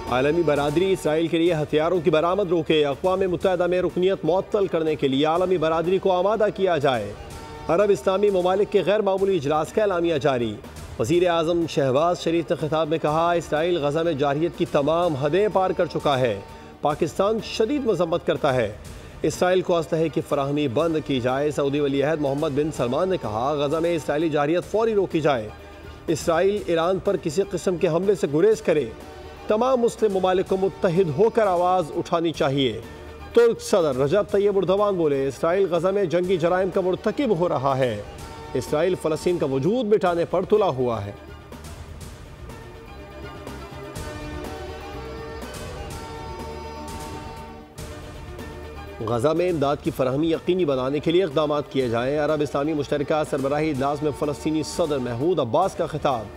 आलमी बरादरी इसराइल के लिए हथियारों की बरामद रोके। अक़वाम मुत्तहिदा में रुकनियत मुअत्तल करने के लिए आलमी बरादरी को आमादा किया जाए। अरब इस्लामी ममालिक के गैर मामूली इजलास का एलामिया जारी। वज़ीर आज़म शहबाज शरीफ ने खिताब में कहा, इसराइल गज़ा में जारहियत की तमाम हदें पार कर चुका है। पाकिस्तान शदीद मज़म्मत करता है। इसराइल को असलहे की फराहमी बंद की जाए। सऊदी वली अहद मोहम्मद बिन सलमान ने कहा, गज़ा में इसराइली जारहियत फौरी रोकी जाए। इसराइल ईरान पर किसी किस्म के हमले से गुरेज करे। तमाम मुस्लिम ममालिक को मुत्तहिद होकर आवाज़ उठानी चाहिए। तुर्क सदर रजब तैयब एर्दोगान बोले, इसराइल गज़ा में जंगी जराइम का मुर्तकिब हो रहा है। इसराइल फ़लस्तीन का वजूद मिटाने पर तुला हुआ है। गज़ा में इमदाद की फराहमी यकीनी बनाने के लिए इक़दाम किए जाएँ। अरब इस्लामी मुश्तरका सरबराही इजलास में फ़लस्तीनी सदर महमूद अब्बास का खिताब।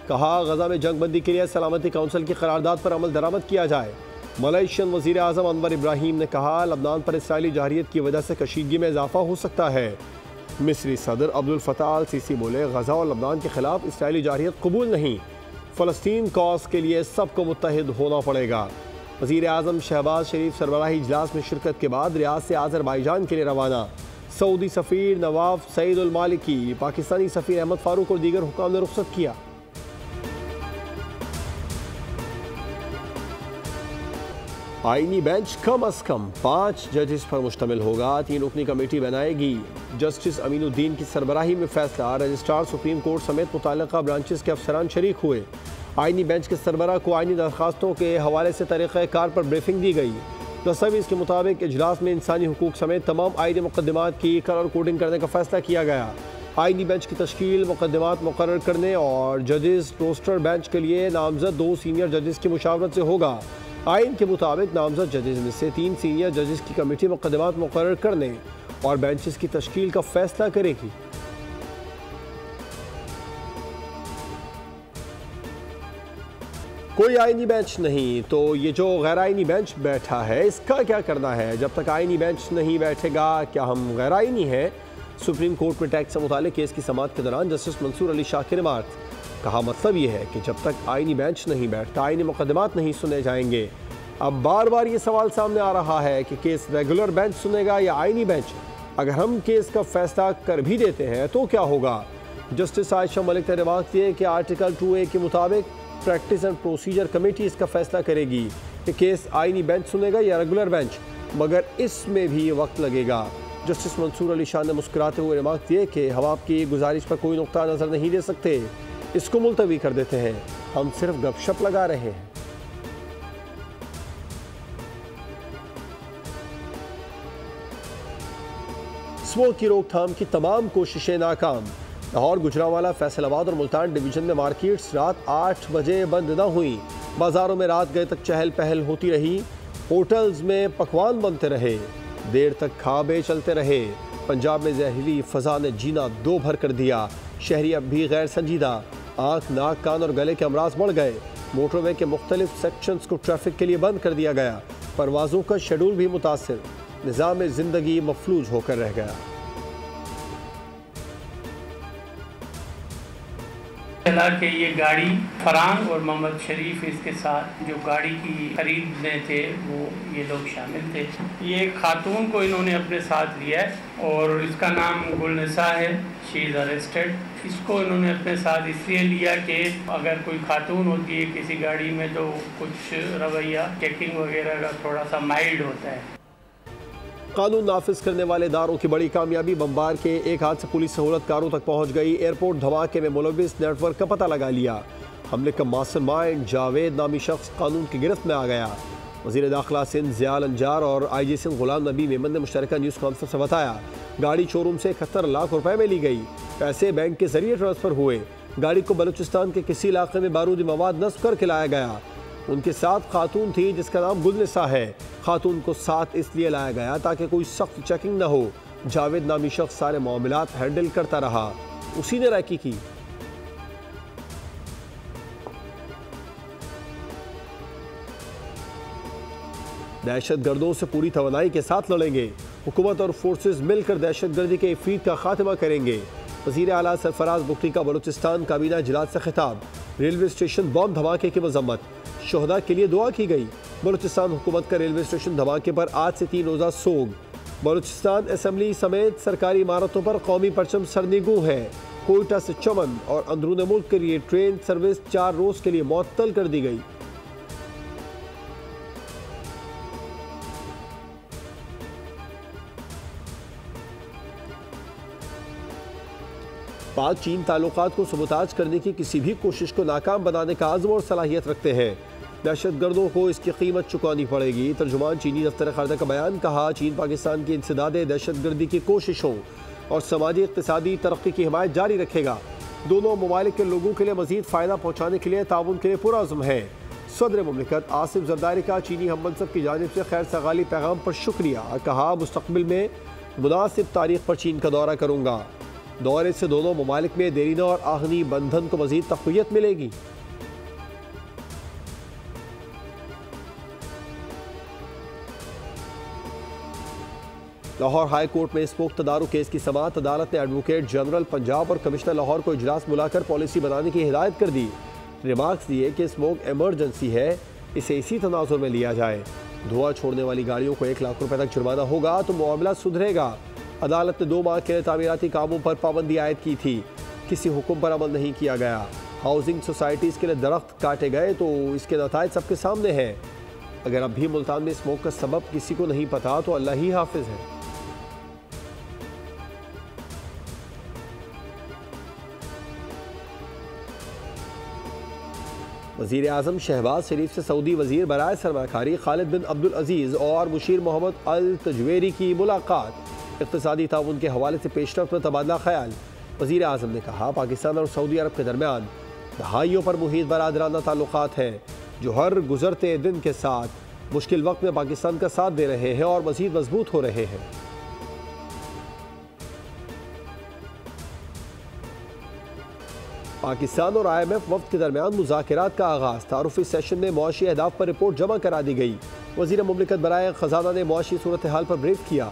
कहा, गज़ा में जंगबंदी के लिए सलामती कौंसिल की करारदाद पर अमल दरामद किया जाए। मलेशियन वज़ीर आज़म अनवर इब्राहीम ने कहा, लबनान पर इसराइली जारहियत की वजह से कशीदगी में इजाफा हो सकता है। मिस्री सदर अब्दुल फताह अल सीसी बोले, गज़ा और लबनान के खिलाफ इसराइली जारहियत कबूल नहीं। फ़लस्तीन कॉज के लिए सबको मुत्तहिद होना पड़ेगा। वज़ीर आज़म शहबाज शरीफ सरबराही इजलास में शिरकत के बाद रियाद से आज़रबाईजान के लिए रवाना। सऊदी सफ़ीर नवाफ सईद उल मालिकी, पाकिस्तानी सफ़ीर अहमद फ़ारूक और दीगर हुकाम ने रुखसत किया। आईनी बेंच कम अज़ कम 5 जजेस पर मुश्तमिल होगा। 3 रुकनी कमेटी बनाएगी। जस्टिस अमीनुद्दीन की सरबराही में फैसला। रजिस्ट्रार सुप्रीम कोर्ट समेत मुताल्लिका ब्रांचेस के अफसरान शरीक हुए। आईनी बेंच के सरबराह को आईनी दरखास्तों के हवाले से तरीक़ाकार पर ब्रीफिंग दी गई। दस्तावेज़ के मुताबिक इजलास में इंसानी हुकूक समेत तमाम आईनी मुकदमात की कलर कोडिंग करने का फैसला किया गया। आईनी बेंच की तश्कील, मुकदमात मुकर्रर करने और जजेस रोस्टर बेंच के लिए नामजद 2 सीनियर जजेस की मुशावरत से होगा। आइन के मुताबिक नामजद जजेस में से 3 सीनियर जजेस की कमेटी मुकदमात मुकर्रर करने और बेंचेस की तश्कील का फैसला करेगी। कोई आईनी बेंच नहीं तो ये जो गैर आईनी बेंच बैठा है इसका क्या करना है? जब तक आईनी बेंच नहीं बैठेगा क्या हम गैर आईनी हैं? सुप्रीम कोर्ट में टैक्स से मुताल्लिक़ केस की समाअत के दौरान जस्टिस मंसूर अली शाह की रिमार्क। कहा, मतलब ये है कि जब तक आईनी बेंच नहीं बैठता आईनी मुकदमात नहीं सुने जाएंगे। अब बार बार ये सवाल सामने आ रहा है कि केस रेगुलर बेंच सुनेगा या आईनी बेंच। अगर हम केस का फैसला कर भी देते हैं तो क्या होगा? जस्टिस आयशा मलिक ने रिमार्क दिए कि आर्टिकल 2A के मुताबिक प्रैक्टिस एंड प्रोसीजर कमेटी इसका फैसला करेगी कि केस आईनी बेंच सुनेगा या रेगुलर बेंच, मगर इसमें भी वक्त लगेगा। जस्टिस मंसूर अली शाह ने मुस्कुराते हुए रिमार्क दिए कि हम आपकी गुजारिश पर कोई नुक्ता नज़र नहीं दे सकते, इसको मुलतवी कर देते हैं, हम सिर्फ गपशप लगा रहे हैं। स्मोक की रोकथाम की तमाम कोशिशें नाकाम। लाहौर, गुजरांवाला, फैसलाबाद और मुल्तान डिवीजन में मार्केट्स रात 8 बजे बंद न हुई। बाजारों में रात गए तक चहल पहल होती रही। होटल्स में पकवान बनते रहे, देर तक खाबे चलते रहे। पंजाब में जहरीली फजा ने जीना दो भर कर दिया। शहरी अब भी गैर संजीदा। आँख, नाक, कान और गले के अमराज बढ़ गए। मोटरवे के मुख्तलिफ सेक्शंस को ट्रैफिक के लिए बंद कर दिया गया। परवाज़ों का शेड्यूल भी मुतासिर। निज़ाम ज़िंदगी मफलूज होकर रह गया। कि ये गाड़ी फरहान और मोहम्मद शरीफ इसके साथ जो गाड़ी की खरीद में थे वो ये लोग शामिल थे। ये खातून को इन्होंने अपने साथ लिया है और इसका नाम गुलनिसा है। She is arrested. इसको इन्होंने अपने साथ इसलिए लिया कि अगर कोई खातून होती है किसी गाड़ी में तो कुछ रवैया चेकिंग वगैरह का थोड़ा सा माइल्ड होता है। कानून नाफिज करने वाले इदारों की बड़ी कामयाबी। बम्बार के एक हाथ से पुलिस सहूलतकारों तक पहुंच गई। एयरपोर्ट धमाके में मुलविस नेटवर्क का पता लगा लिया। हमले का मास्टरमाइंड जावेद नामी शख्स कानून की गिरफ्त में आ गया। वज़ीर दाखिला सिंध ज़ियाल अंजार और IG सिंध गुलाम नबी मेमन ने मुश्तरका न्यूज़ कॉन्फ्रेंस से बताया, गाड़ी शोरूम से 71 लाख रुपए में ली गई। पैसे बैंक के जरिए ट्रांसफ़र हुए। गाड़ी को बलूचिस्तान के किसी इलाके में बारूदी मवाद नस्ब करके लाया गया। उनके साथ खातून थी जिसका नाम गुलनिसा है। खातून को साथ इसलिए लाया गया ताकि कोई सख्त चेकिंग न हो। जावेद नामी शख्स सारे मामलात हैंडल करता रहा, उसी ने रैकी की। दहशतगर्दों से पूरी तवानाई के साथ लड़ेंगे। हुकूमत और फोर्सेस मिलकर दहशतगर्दी के इफ़रीत का खात्मा करेंगे। वज़ीर आला सरफराज बुख्ती का बलूचिस्तान काबीना इजलास से खिताब। रेलवे स्टेशन बॉम्ब धमाके की मजम्मत। शोहदा के लिए दुआ की गई। बलूचिस्तान हुकूमत का रेलवे स्टेशन धमाके पर आज से 3 रोज़ा सोग। बलूचिस्तान असम्बली समेत सरकारी इमारतों पर कौमी परचम सरनिगू है। कोयटा से चमन और अंदरून मुल्क के लिए ट्रेन सर्विस 4 रोज़ के लिए मुअत्तल कर दी गई। पाक चीन ताल्लुकात को सबूताज करने की किसी भी कोशिश को नाकाम बनाने का आज़म और सलाहियत रखते हैं। दहशतगर्दों को इसकी कीमत चुकानी पड़ेगी। तर्जुमान चीनी दफ्तर ख़ारजा का बयान। कहा, चीन पाकिस्तान की इंसदाद दहशतगर्दी की कोशिशों और समाजी इक़्तिसादी तरक्की की हिमायत जारी रखेगा। दोनों ममालिक के लोगों के लिए मज़ीद फ़ायदा पहुँचाने के लिए ताउन के लिए पुरअज़्म है। सदर मुमलिकत आसिफ ज़रदारी का चीनी हममनसब की जानिब से खैर सगाली पैगाम पर शुक्रिया। कहा, मुस्तक़बिल में मुनासिब तारीख पर चीन का दौरा करूँगा। दौरे से दोनों ममालिक में देरीना और आहनी बंधन को मज़ीद तक़वियत मिलेगी। लाहौर हाई कोर्ट में स्मोक तदारुक केस की समाअत। अदालत ने एडवोकेट जनरल पंजाब और कमिश्नर लाहौर को इजलास बुलाकर पॉलिसी बनाने की हिदायत कर दी। रिमार्क्स दिए कि स्मोक एमरजेंसी है, इसे इसी तनाजुर में लिया जाए। धुआं छोड़ने वाली गाड़ियों को 1 लाख रुपए तक जुर्माना होगा तो मामला सुधरेगा। अदालत ने 2 माह के लिए तामीराती कामों पर पाबंदी आयद की थी, किसी हुक्म पर अमल नहीं किया गया। हाउसिंग सोसाइटीज़ के लिए दरख्त काटे गए तो इसके नताइज सबके सामने हैं। अगर अब भी मुल्तान में स्मोक का सबब किसी को नहीं पता तो अल्लाह ही हाफिज है। वज़ीर आज़म शहबाज शरीफ से सऊदी वज़ीर बराए सरमाकारी खालिद बिन अब्दुल अजीज़ और मुशीर मोहम्मद अल तजवेरी की मुलाकात। इक़्तिसादी ताउन के हवाले से पेशरफ़्त में तबादला ख्याल। वज़ीर आज़म ने कहा, पाकिस्तान और सऊदी अरब के दरमियान दहाइयों पर मुहीत बरादराना ताल्लुक़ात हैं, जो हर गुज़रते दिन के साथ मुश्किल वक्त में पाकिस्तान का साथ दे रहे हैं और मज़ीद मजबूत हो रहे हैं। पाकिस्तान और IMF वफ़द के दरमियान मुज़ाकरात का आगाज़। तारुफ़ी सेशन में मुआशी अहदाफ पर रिपोर्ट जमा करा दी गई। वज़ीर मुमलिकत बराए ख़जाना ने मुआशी सूरत हाल पर ब्रीफ किया।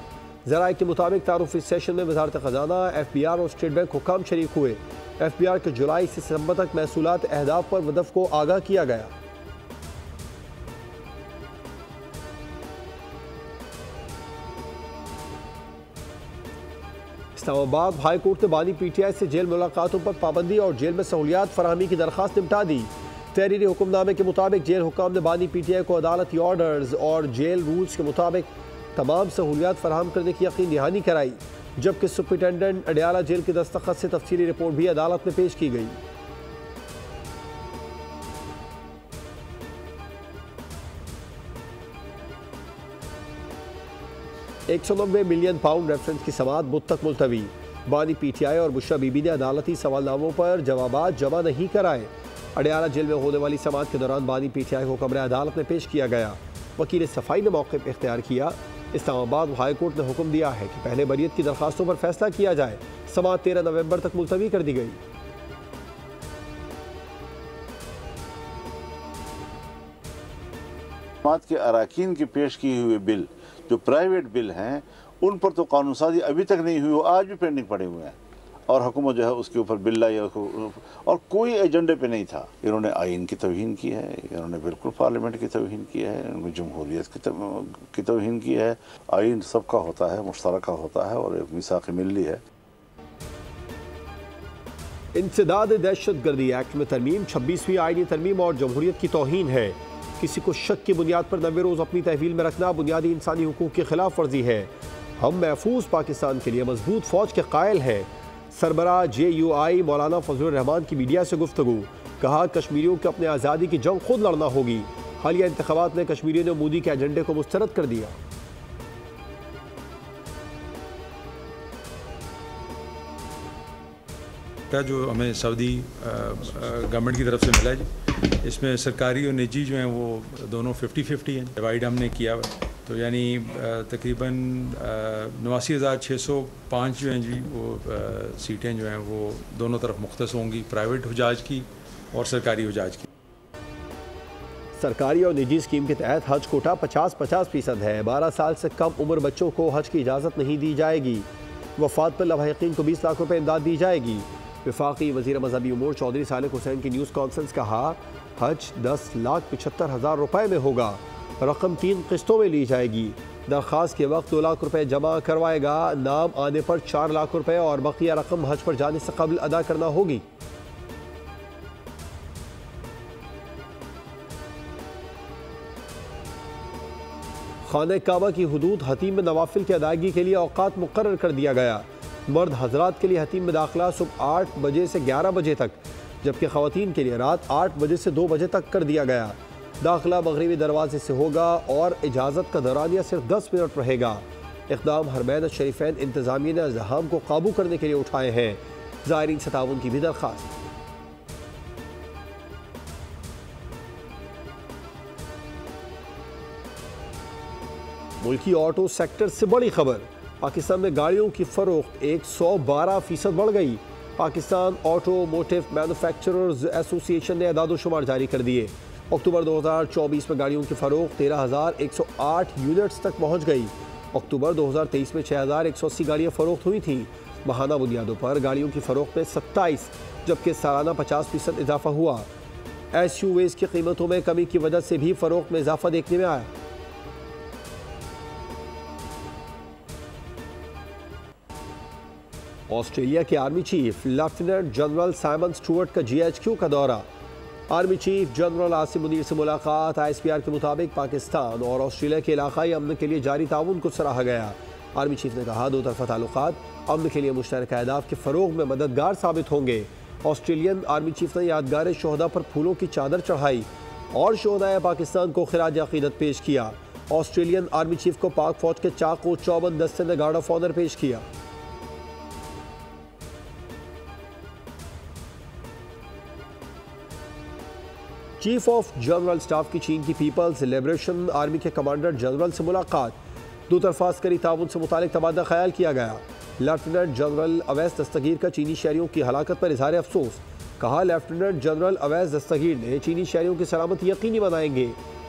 ज़राए के मुताबिक तारुफ़ी सेशन में वज़ारत ख़जाना, FBR और स्टेट बैंक हुकाम शरीक हुए। FBR के जुलाई से सितंबर तक महसूलात अहदाफ पर वदफ़ को आगाह किया गया। इस्लामाबाद हाई कोर्ट ने बानी PTI से जेल मुलाकातों पर पाबंदी और जेल में सहूलियात फराहमी की दरख्वास्त निपटा दी। तहरीरी हुक्मनामे के मुताबिक जेल हुकाम ने बानी PTI को अदालती ऑर्डर्स और जेल रूल्स के मुताबिक तमाम सहूलियात फराहम करने की यकीन दहानी कराई, जबकि सुपरिटेंडेंट अडियाला जेल के दस्तखत से तफसीली रिपोर्ट भी अदालत में पेश की गई। £190 मिलियन रेफरेंस की समाअत बुध तक मुलतवी। बानी PTI और बुशरा बीबी ने अदालती सवालनामों पर जवाबात जमा नहीं कराए। अडियाला जेल में होने वाली समाअत के दौरान बानी PTI को कमरे अदालत में पेश किया गया। वकील सफाई ने मौक़िफ़ इख्तियार किया। इस्लामाबाद हाई कोर्ट ने हुक्म दिया है कि पहले बरियत की दरखास्तों पर फैसला किया जाए। समाअत 13 नवंबर तक मुलतवी कर दी गई। समाअत के अराकीन की पेश की हुए बिल, जो प्राइवेट बिल हैं, उन पर तो कानून साजी अभी तक नहीं हुई, वो आज भी पेंडिंग पड़े हुए हैं और हुकूमत जो है उसके ऊपर बिल लाई और कोई एजेंडे पे नहीं था। इन्होंने आइन की तौहीन की है, इन्होंने बिल्कुल पार्लियामेंट की तौहीन की है, इन्होंने जमहूरियत की तौहीन की है। आइन सबका होता है, मुश्तरका होता है और एक मिसाक़ मिल्ली है। इंसदाद दहशतगर्दी एक्ट में तरमीम 26वीं आईनी तरमीम और जमहूरियत की तौहीन है। किसी को शक की बुनियाद पर 90 रोज़ अपनी तहवील में रखना बुनियादी इंसानी हुकूक की खिलाफ वर्जी है। हम महफूज पाकिस्तान के लिए मजबूत फ़ौज के कायल हैं। सरबराह JUI मौलाना फजलुर रहमान की मीडिया से गुफ्तगू। कहा, कश्मीरियों को अपने आज़ादी की जंग खुद लड़ना होगी। हालिया इंतखाबात में कश्मीरियों ने मोदी के एजेंडे को मुस्तरद कर दिया। जो हमें सऊदी गवर्नमेंट की तरफ से मिला है, इसमें सरकारी और निजी जो हैं वो दोनों 50-50 हैं। डिवाइड हमने किया हुआ, तो यानी तकरीबन 89,605 जो हैं जी वो सीटें जो हैं वो दोनों तरफ मुख्तस होंगी, प्राइवेट हुजाज की और सरकारी हुजाज की। सरकारी और निजी स्कीम के तहत हज कोटा 50-50% है। 12 साल से कम उम्र बच्चों को हज की इजाज़त नहीं दी जाएगी। वफात पर लवाहिकीन को 20 लाख रुपए इमदाद दी जाएगी। वफाकी वज़ीर मजहबी उमूर चौधरी सालिक हुसैन की न्यूज़ कॉन्फ्रेंस कहा, हज 10,75,000 रुपये में होगा, रकम 3 किस्तों में ली जाएगी। दरख्वास्त के वक्त 2 लाख रुपये जमा करवाएगा, नाम आने पर 4 लाख रुपये और बकिया रकम हज पर जाने से कबल अदा करना होगी। खाने काबा की हुदूद हतीम में नवाफिल की अदायगी के लिए औकात मुकर्रर कर दिया गया। मर्द हजरात के लिए हतीम में दाखिला सुबह 8 बजे से 11 बजे तक, जबकि ख़वातीन के लिए रात 8 बजे से 2 बजे तक कर दिया गया। दाखिला मगरिबी दरवाजे से होगा और इजाज़त का दौरानिया सिर्फ 10 मिनट रहेगा। इक़दाम हरमैन शरीफैन इंतज़ामिया ने अज़हाम को काबू करने के लिए उठाए हैं। ज़ायरीन से ताउन की भी दरख्वास्त। मुल्की ऑटो सेक्टर से बड़ी खबर, पाकिस्तान में गाड़ियों की फ़रोख्त 112% बढ़ गई। पाकिस्तान ऑटोमोटिव मैन्युफैक्चरर्स एसोसिएशन ने अदाद-ओ-शुमार जारी कर दिए। अक्टूबर 2024 में गाड़ियों की फ़रोख्त 13,108 यूनिट्स तक पहुँच गई। अक्टूबर 2023 में 6,180 गाड़ियाँ फ़रोख्त हुई थीं। माहाना बुनियादों पर गाड़ियों की फ़रोख्त में 27 जबकि सालाना 50% इजाफा हुआ। SUVs की कीमतों में कमी की वजह से भी फ़रोख्त में इजाफा देखने में आया। ऑस्ट्रेलिया के army chief lieutenant general Simon Stuart का GHQ का दौरा। Army chief general Asim Munir से मुलाकात। ISPR के मुताबिक पाकिस्तान और ऑस्ट्रेलिया के इलाकाई अमन के लिए जारी ताउन को सराहा गया। आर्मी चीफ ने कहा, दो तरफा ताल्लुकात अमन के लिए मुश्तरका अहदाफ के फ़रोग में मददगार साबित होंगे। ऑस्ट्रेलियन आर्मी चीफ ने यादगार शोहदा पर फूलों की चादर चढ़ाई और शोहदाए पाकिस्तान को खिराज अकीदत पेश किया। ऑस्ट्रेलियन आर्मी चीफ को पाक फौज के चाको चौबंद दस्ते ने गार्ड ऑफ ऑनर पेश किया। चीफ ऑफ जनरल स्टाफ की चीन की पीपल्स लिबरेशन आर्मी के कमांडर जनरल से मुलाकात। दो तरफा अस्करी ताउन से मुतालिक तबादला ख्याल किया गया। लेफ्टिनेंट जनरल अवैस दस्तगीर का चीनी शहरियों की हलाकत पर इजहार अफसोस। कहा, लेफ्टिनेंट जनरल अवैस दस्तगीर ने चीनी शहरियों की सलामती यकीनी बनाएंगे।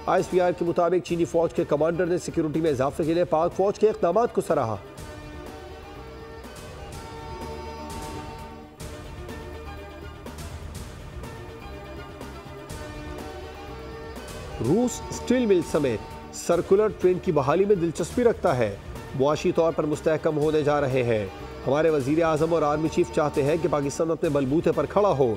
ISPR के मुताबिक चीनी फौज के कमांडर ने सिक्योरिटी में इजाफे के लिए पाक फौज के इक़दाम को सराहा। रूस स्टील मिल समेत सर्कुलर ट्रेन की बहाली में दिलचस्पी रखता है। मुआशी तौर पर मुस्तहकम होने जा रहे हैं। हमारे वज़ीर आज़म और आर्मी चीफ चाहते हैं कि पाकिस्तान अपने बलबूते पर खड़ा हो।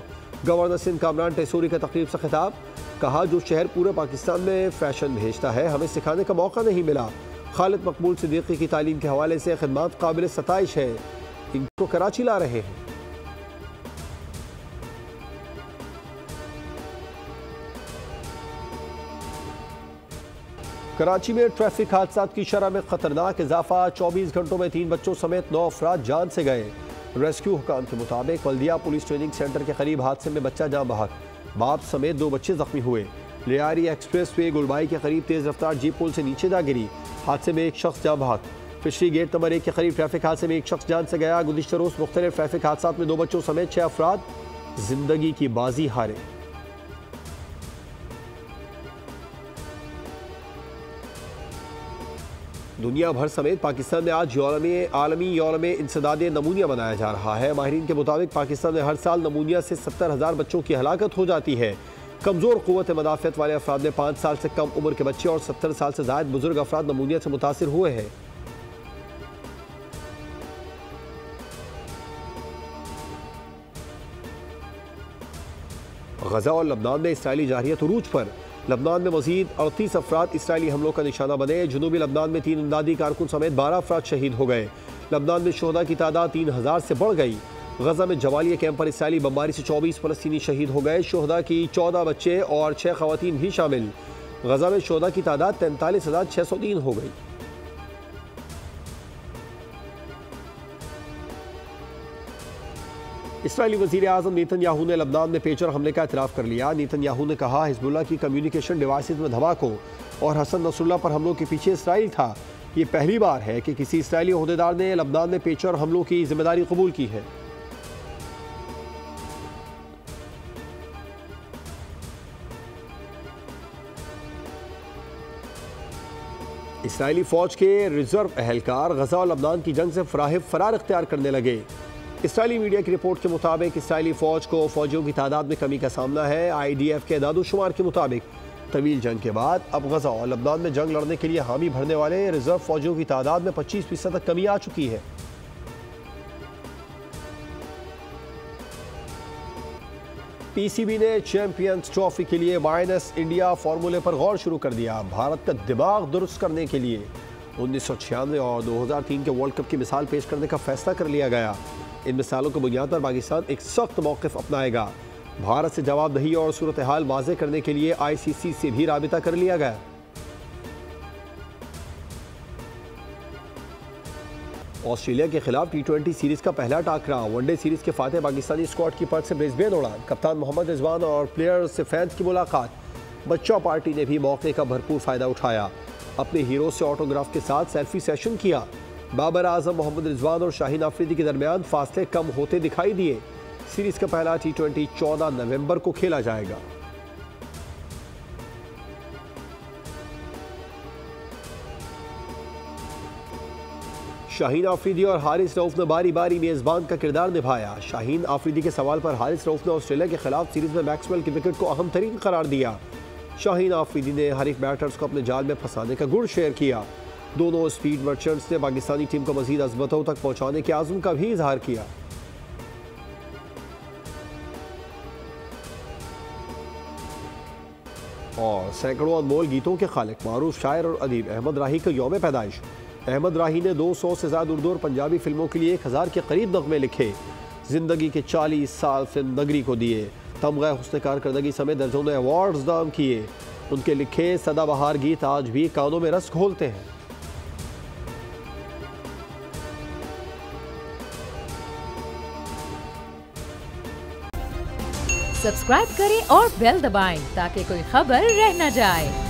गवर्नर सिंध कामरान टेसूरी का तकरीब से खिताब। कहा, जो शहर पूरे पाकिस्तान में फैशन भेजता है, हमें सिखाने का मौका नहीं मिला। खालिद मकबूल सिद्दीकी की तालीम के हवाले से खिदमत काबिल सताइश है। इनको कराची ला रहे हैं। कराची में ट्रैफिक हादसात की शरह में खतरनाक इजाफा। 24 घंटों में 3 बच्चों समेत 9 अफराद जान से गए। रेस्क्यू हुकाम के मुताबिक बल्दिया पुलिस ट्रेनिंग सेंटर के करीब हादसे में बच्चा जान बहक, बाप समेत 2 बच्चे जख्मी हुए। लियारी एक्सप्रेस वे गुलबाई के करीब तेज रफ्तार जीप पुल से नीचे जा गिरी। हादसे में 1 शख्स जान बहक। फिशरी गेट नंबर 1 के करीब ट्रैफिक हादसे में 1 शख्स जान से गया। गुज़िश्ता रोज़ मुख्तलिफ ट्रैफिक हादसात में 2 बच्चों समेत 6 अफराद जिंदगी की बाजी हारे। दुनिया भर समेत पाकिस्तान में आज आलमी यौम इंसदाद नमूनिया मनाया जा रहा है। माहिरीन के मुताबिक पाकिस्तान में हर साल नमूनिया से 70,000 बच्चों की हलाकत हो जाती है। कमज़ोर क़ुव्वत मदाफ़ियत वाले अफराद में 5 साल से कम उम्र के बच्चे और 70 साल से ज़ायद बुजुर्ग अफराद नमूनिया से मुतासिर हुए हैं। गजा और लबनान में इसराइली जारहियत उरूज पर। लबनान में मजीद 38 अफराद इसराइली हमलों का निशाना बने। जुनूबी लबनान में 3 इमदादी कारकुन समेत 12 अफराद शहीद हो गए। लबनान में शोहदा की तादाद 3000 से बढ़ गई। गजा में जवालिया कैंप पर इसराइली बमबारी से 24 फलस्तीनी शहीद हो गए। शोहदा की 14 बच्चे और 6 खवातीन भी शामिल। गजा में शोहदा की तादाद 43,603 हो गई। इसराइली वज़ीर आज़म नेतन्याहू ने लबनान में पेचर हमले का इतराफ़ कर लिया। नेतन्याहू ने कहा, हिज़्बुल्लाह की कम्युनिकेशन डिवाइसेस में धमाकों और हसन नसरुल्लाह पर हमलों के पीछे इसराइल था। ये पहली बार है कि किसी इसराइली ओहदेदार ने लबनान में पेचर हमलों की जिम्मेदारी कबूल की है। इसराइली फ़ौज के रिजर्व एहलकार गजा और लबनान की जंग से फरार इख्तियार करने लगे। इसराइली मीडिया की रिपोर्ट के मुताबिक इसराइली फौज को फौजियों की तादाद में कमी का सामना है। IDF के दादुशुमार के मुताबिक तवील जंग के बाद अब गजा और लबनान में जंग लड़ने के लिए हामी भरने वाले रिजर्व फौजियों की तादाद में 25% तक कमी आ चुकी है। PCB ने चैंपियंस ट्रॉफी के लिए माइनस इंडिया फॉर्मूले पर गौर शुरू कर दिया। भारत का दिमाग दुरुस्त करने के लिए 1996 और 2003 के वर्ल्ड कप की मिसाल पेश करने का फैसला कर लिया गया। इन मिसालों की बुनियाद पर पाकिस्तान एक सख्त मौक़िफ़ अपनाएगा। भारत से जवाबदही और सूरत हाल वाज़े करने के लिए ICC से भी राबिता कर लिया गया। ऑस्ट्रेलिया के खिलाफ T20 सीरीज का पहला टाकरा। वनडे सीरीज के फातेह पाकिस्तानी स्क्वाड की पर्थ से ब्रिस्बेन उड़ा। कप्तान मोहम्मद रिजवान और प्लेयर्स से फैंस की मुलाकात। बच्चा पार्टी ने भी मौके का भरपूर फ़ायदा उठाया। अपने हीरो से ऑटोग्राफ के साथ सेल्फी सेशन किया। बाबर आजम, मोहम्मद रिजवान और शाहीन आफरीदी के दरमियान फासले कम होते दिखाई दिए। सीरीज का पहला T20 14 नवंबर को खेला जाएगा। शाहीन आफरीदी और हारिस रऊफ ने बारी बारी मेजबान का किरदार निभाया। शाहीन आफरीदी के सवाल पर हारिस रऊफ ने ऑस्ट्रेलिया के खिलाफ सीरीज में मैक्सवेल की विकेट को अहम तरीन करार दिया। शाहीन आफरीदी ने हरीफ बैटर्स को अपने जाल में फंसाने का गुण शेयर किया। दोनों स्पीड मर्चेंट्स ने पाकिस्तानी टीम को मजीद अज़मतों तक पहुंचाने के आज़म का भी इजहार किया। और सैकड़ों अनमोल गीतों के खालिक मारूफ शायर और अदीब अहमद राही का यौम पैदाइश। अहमद राही ने 200 से ज़्यादा उर्दू और पंजाबी फिल्मों के लिए 1000 के करीब नग़मे लिखे। ज़िंदगी के 40 साल फिल्म नगरी को दिए। तमग़ा हुस्न कारकर्दगी समेत दर्जनों अवार्ड्स दाम किए। उनके लिखे सदाबहार गीत आज भी कानों में रस घोलते हैं। सब्सक्राइब करें और बेल दबाएं ताकि कोई खबर रह न जाए।